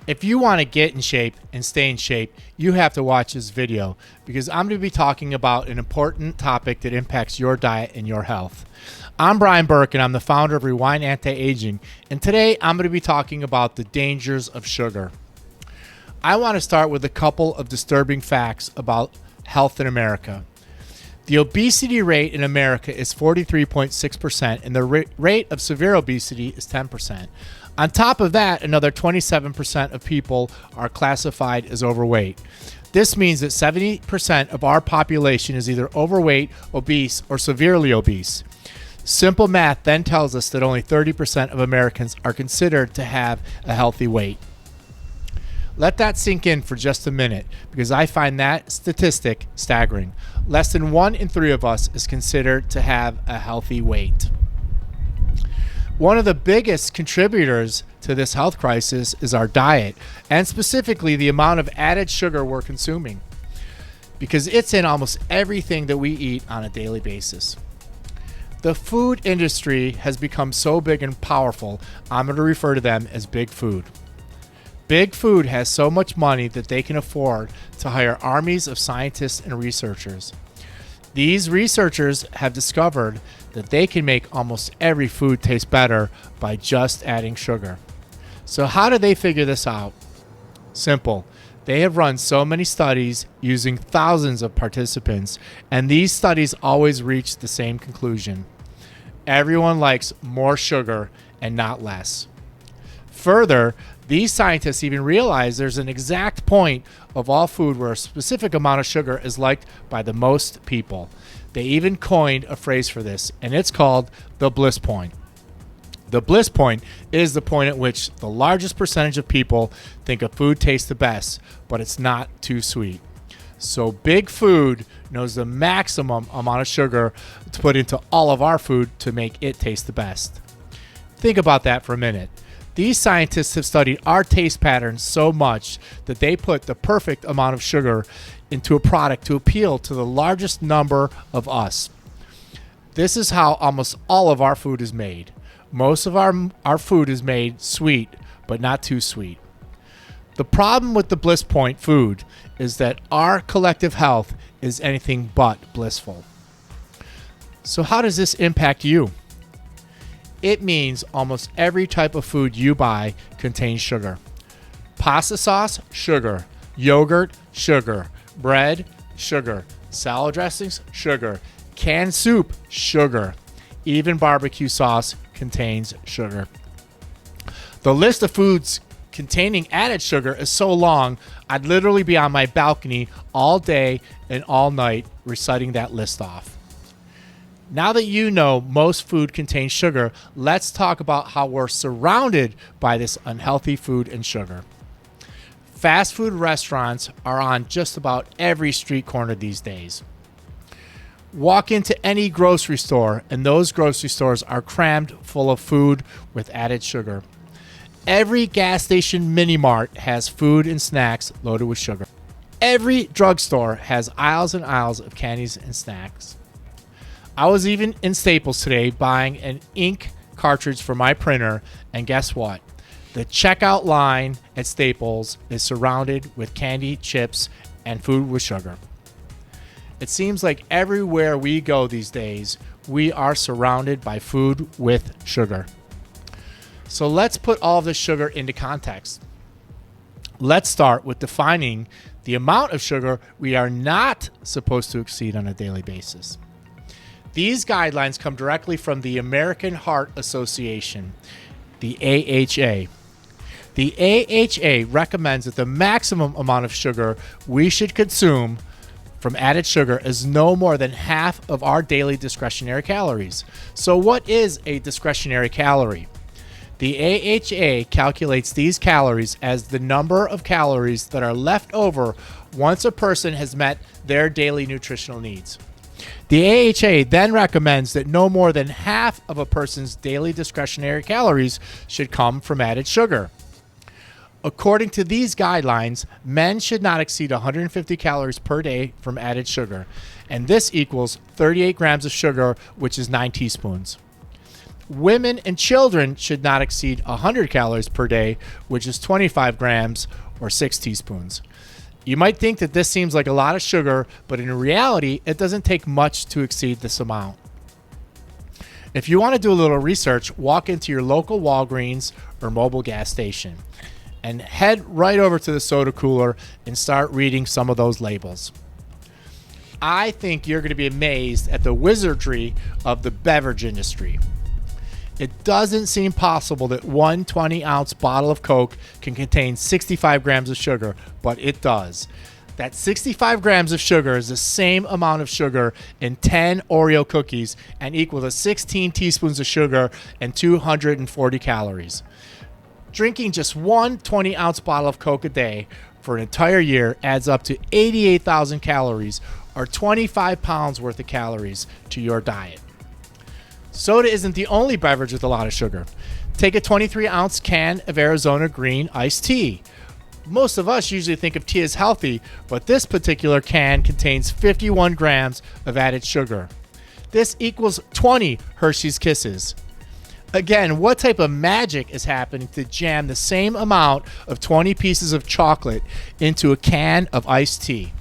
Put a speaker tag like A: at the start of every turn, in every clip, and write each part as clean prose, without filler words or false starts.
A: If you want to get in shape and stay in shape, you have to watch this video because I'm going to be talking about an important topic that impacts your diet and your health. I'm Brian Burke and I'm the founder of Rewind Anti-Aging, and today I'm going to be talking about the dangers of sugar. I want to start with a couple of disturbing facts about health in America. The obesity rate in America is 43.6%, and the rate of severe obesity is 10%. On top of that, another 27% of people are classified as overweight. This means that 70% of our population is either overweight, obese, or severely obese. Simple math then tells us that only 30% of Americans are considered to have a healthy weight. Let that sink in for just a minute because I find that statistic staggering. Less than 1 in 3 of us is considered to have a healthy weight. One of the biggest contributors to this health crisis is our diet, and specifically the amount of added sugar we're consuming, because it's in almost everything that we eat on a daily basis. The food industry has become so big and powerful, I'm going to refer to them as big food. Big food has so much money that they can afford to hire armies of scientists and researchers. These researchers have discovered that they can make almost every food taste better by just adding sugar. So how do they figure this out? Simple. They have run so many studies using thousands of participants, and these studies always reach the same conclusion. Everyone likes more sugar and not less. Further, these scientists even realize there's an exact point of all food where a specific amount of sugar is liked by the most people. They even coined a phrase for this, and it's called the Bliss Point. The Bliss Point is the point at which the largest percentage of people think a food tastes the best, but it's not too sweet. So big food knows the maximum amount of sugar to put into all of our food to make it taste the best. Think about that for a minute. These scientists have studied our taste patterns so much that they put the perfect amount of sugar into a product to appeal to the largest number of us. This is how almost all of our food is made. Most of our food is made sweet, but not too sweet. The problem with the Bliss Point food is that our collective health is anything but blissful. So how does this impact you? It means almost every type of food you buy contains sugar. Pasta sauce, sugar. Yogurt, sugar. Bread, sugar. Salad dressings, sugar. Canned soup, sugar. Even barbecue sauce contains sugar. The list of foods containing added sugar is so long, I'd literally be on my balcony all day and all night reciting that list off. Now that you know most food contains sugar, let's talk about how we're surrounded by this unhealthy food and sugar. Fast food restaurants are on just about every street corner these days. Walk into any grocery store, and those grocery stores are crammed full of food with added sugar. Every gas station mini mart has food and snacks loaded with sugar. Every drugstore has aisles and aisles of candies and snacks. I was even in Staples today buying an ink cartridge for my printer, and guess what? The checkout line at Staples is surrounded with candy, chips, and food with sugar. It seems like everywhere we go these days, we are surrounded by food with sugar. So let's put all of this sugar into context. Let's start with defining the amount of sugar we are not supposed to exceed on a daily basis. These guidelines come directly from the American Heart Association, the AHA. The AHA recommends that the maximum amount of sugar we should consume from added sugar is no more than half of our daily discretionary calories. So what is a discretionary calorie? The AHA calculates these calories as the number of calories that are left over once a person has met their daily nutritional needs. The AHA then recommends that no more than half of a person's daily discretionary calories should come from added sugar. According to these guidelines, men should not exceed 150 calories per day from added sugar, and this equals 38 grams of sugar, which is 9 teaspoons. Women and children should not exceed 100 calories per day, which is 25 grams or 6 teaspoons. You might think that this seems like a lot of sugar, but in reality, it doesn't take much to exceed this amount. If you want to do a little research, walk into your local Walgreens or mobile gas station and head right over to the soda cooler and start reading some of those labels. I think you're going to be amazed at the wizardry of the beverage industry. It doesn't seem possible that one 20-ounce bottle of Coke can contain 65 grams of sugar, but it does. That 65 grams of sugar is the same amount of sugar in 10 Oreo cookies and equal to 16 teaspoons of sugar and 240 calories. Drinking just one 20-ounce bottle of Coke a day for an entire year adds up to 88,000 calories or 25 pounds worth of calories to your diet. Soda isn't the only beverage with a lot of sugar. Take a 23-ounce can of Arizona green iced tea. Most of us usually think of tea as healthy, but this particular can contains 51 grams of added sugar. This equals 20 Hershey's Kisses. Again, what type of magic is happening to jam the same amount of 20 pieces of chocolate into a can of iced tea?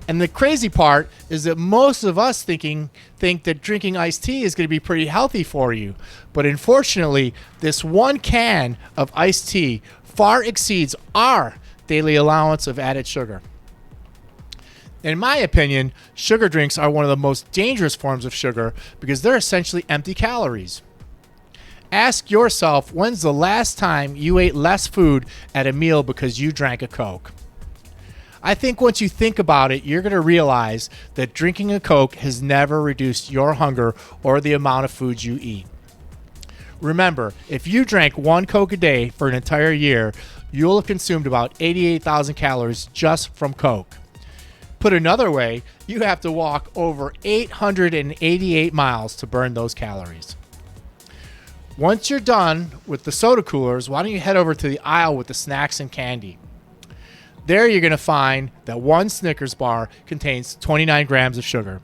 A: And the crazy part is that most of us think that drinking iced tea is going to be pretty healthy for you. But unfortunately, this one can of iced tea far exceeds our daily allowance of added sugar. In my opinion, sugar drinks are one of the most dangerous forms of sugar because they're essentially empty calories. Ask yourself, when's the last time you ate less food at a meal because you drank a Coke? I think once you think about it, you're going to realize that drinking a Coke has never reduced your hunger or the amount of food you eat. Remember, if you drank one Coke a day for an entire year, you'll have consumed about 88,000 calories just from Coke. Put another way, you have to walk over 888 miles to burn those calories. Once you're done with the soda coolers, why don't you head over to the aisle with the snacks and candy? There you're going to find that one Snickers bar contains 29 grams of sugar.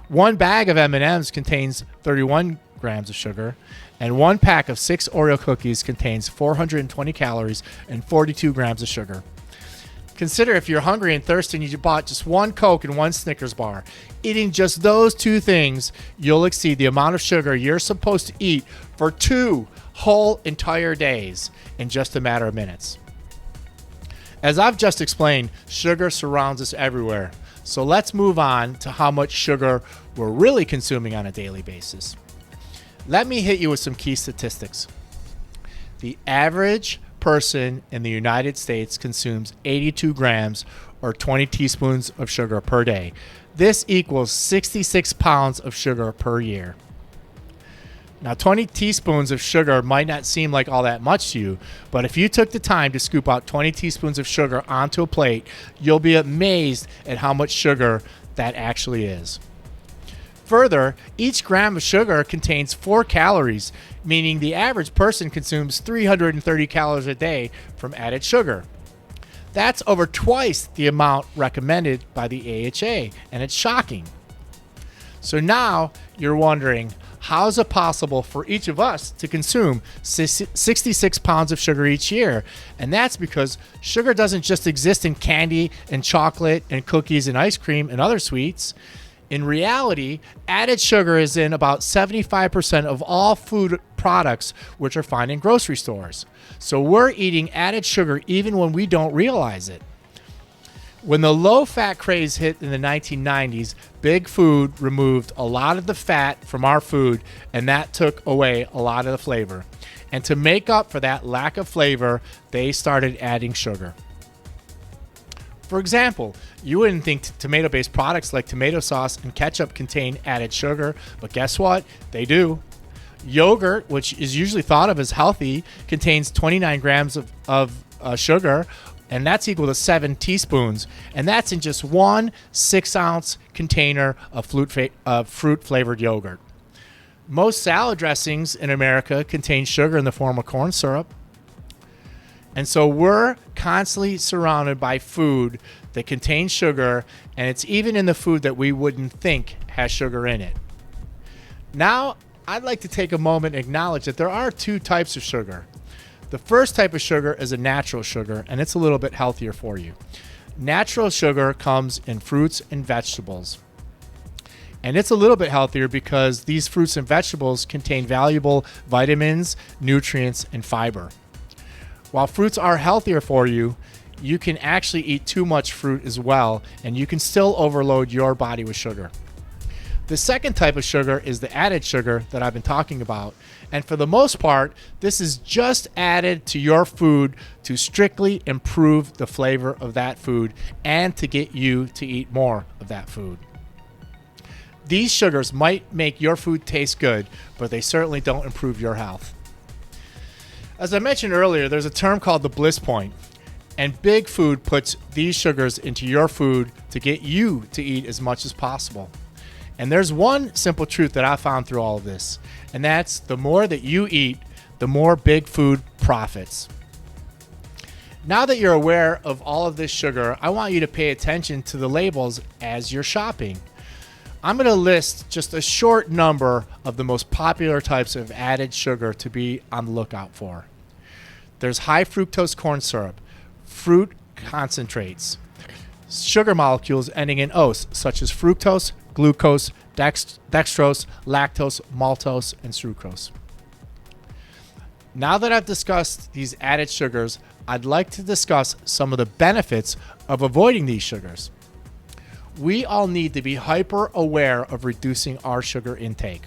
A: One bag of M&Ms contains 31 grams of sugar, and one pack of 6 Oreo cookies contains 420 calories and 42 grams of sugar. Consider if you're hungry and thirsty and you bought just one Coke and one Snickers bar. Eating just those two things, you'll exceed the amount of sugar you're supposed to eat for 2 whole entire days in just a matter of minutes. As I've just explained, sugar surrounds us everywhere. So let's move on to how much sugar we're really consuming on a daily basis. Let me hit you with some key statistics. The average person in the United States consumes 82 grams or 20 teaspoons of sugar per day. This equals 66 pounds of sugar per year. Now, 20 teaspoons of sugar might not seem like all that much to you, but if you took the time to scoop out 20 teaspoons of sugar onto a plate, you'll be amazed at how much sugar that actually is. Further, each gram of sugar contains 4 calories, meaning the average person consumes 330 calories a day from added sugar. That's over twice the amount recommended by the AHA, and it's shocking. So now you're wondering, how is it possible for each of us to consume 66 pounds of sugar each year? And that's because sugar doesn't just exist in candy and chocolate and cookies and ice cream and other sweets. In reality, added sugar is in about 75% of all food products which are found in grocery stores. So we're eating added sugar even when we don't realize it. When the low-fat craze hit in the 1990s, Big Food removed a lot of the fat from our food, and that took away a lot of the flavor. And to make up for that lack of flavor, they started adding sugar. For example, you wouldn't think tomato-based products like tomato sauce and ketchup contain added sugar, but guess what? They do. Yogurt, which is usually thought of as healthy, contains 29 grams of sugar, and that's equal to 7 teaspoons, and that's in just one 6-ounce container of fruit-flavored yogurt. Most salad dressings in America contain sugar in the form of corn syrup. And so we're constantly surrounded by food that contains sugar, and it's even in the food that we wouldn't think has sugar in it. Now, I'd like to take a moment and acknowledge that there are two types of sugar. The first type of sugar is a natural sugar, and it's a little bit healthier for you. Natural sugar comes in fruits and vegetables. And it's a little bit healthier because these fruits and vegetables contain valuable vitamins, nutrients, and fiber. While fruits are healthier for you, you can actually eat too much fruit as well, and you can still overload your body with sugar. The second type of sugar is the added sugar that I've been talking about. And for the most part, this is just added to your food to strictly improve the flavor of that food and to get you to eat more of that food. These sugars might make your food taste good, but they certainly don't improve your health. As I mentioned earlier, there's a term called the Bliss Point, and Big Food puts these sugars into your food to get you to eat as much as possible. And there's one simple truth that I found through all of this, and that's the more that you eat, the more Big Food profits. Now that you're aware of all of this sugar, I want you to pay attention to the labels as you're shopping. I'm going to list just a short number of the most popular types of added sugar to be on the lookout for. There's high fructose corn syrup, fruit concentrates, sugar molecules ending in ose, such as fructose, glucose, dextrose, lactose, maltose, and sucrose. Now that I've discussed these added sugars, I'd like to discuss some of the benefits of avoiding these sugars. We all need to be hyper aware of reducing our sugar intake.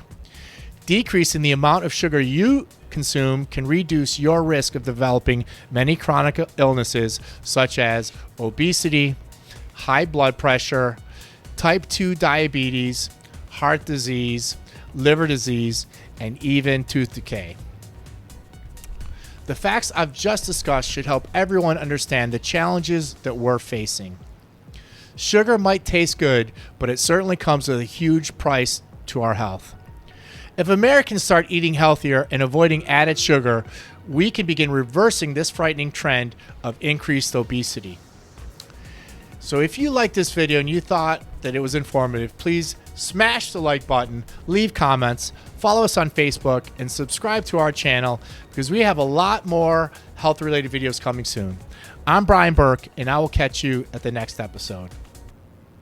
A: Decreasing the amount of sugar you consume can reduce your risk of developing many chronic illnesses such as obesity, high blood pressure, type 2 diabetes, heart disease, liver disease, and even tooth decay. The facts I've just discussed should help everyone understand the challenges that we're facing. Sugar might taste good, but it certainly comes with a huge price to our health. If Americans start eating healthier and avoiding added sugar, we can begin reversing this frightening trend of increased obesity. So if you liked this video and you thought that it was informative, please smash the like button, leave comments, follow us on Facebook, and subscribe to our channel because we have a lot more health-related videos coming soon. I'm Brian Burke, and I will catch you at the next episode.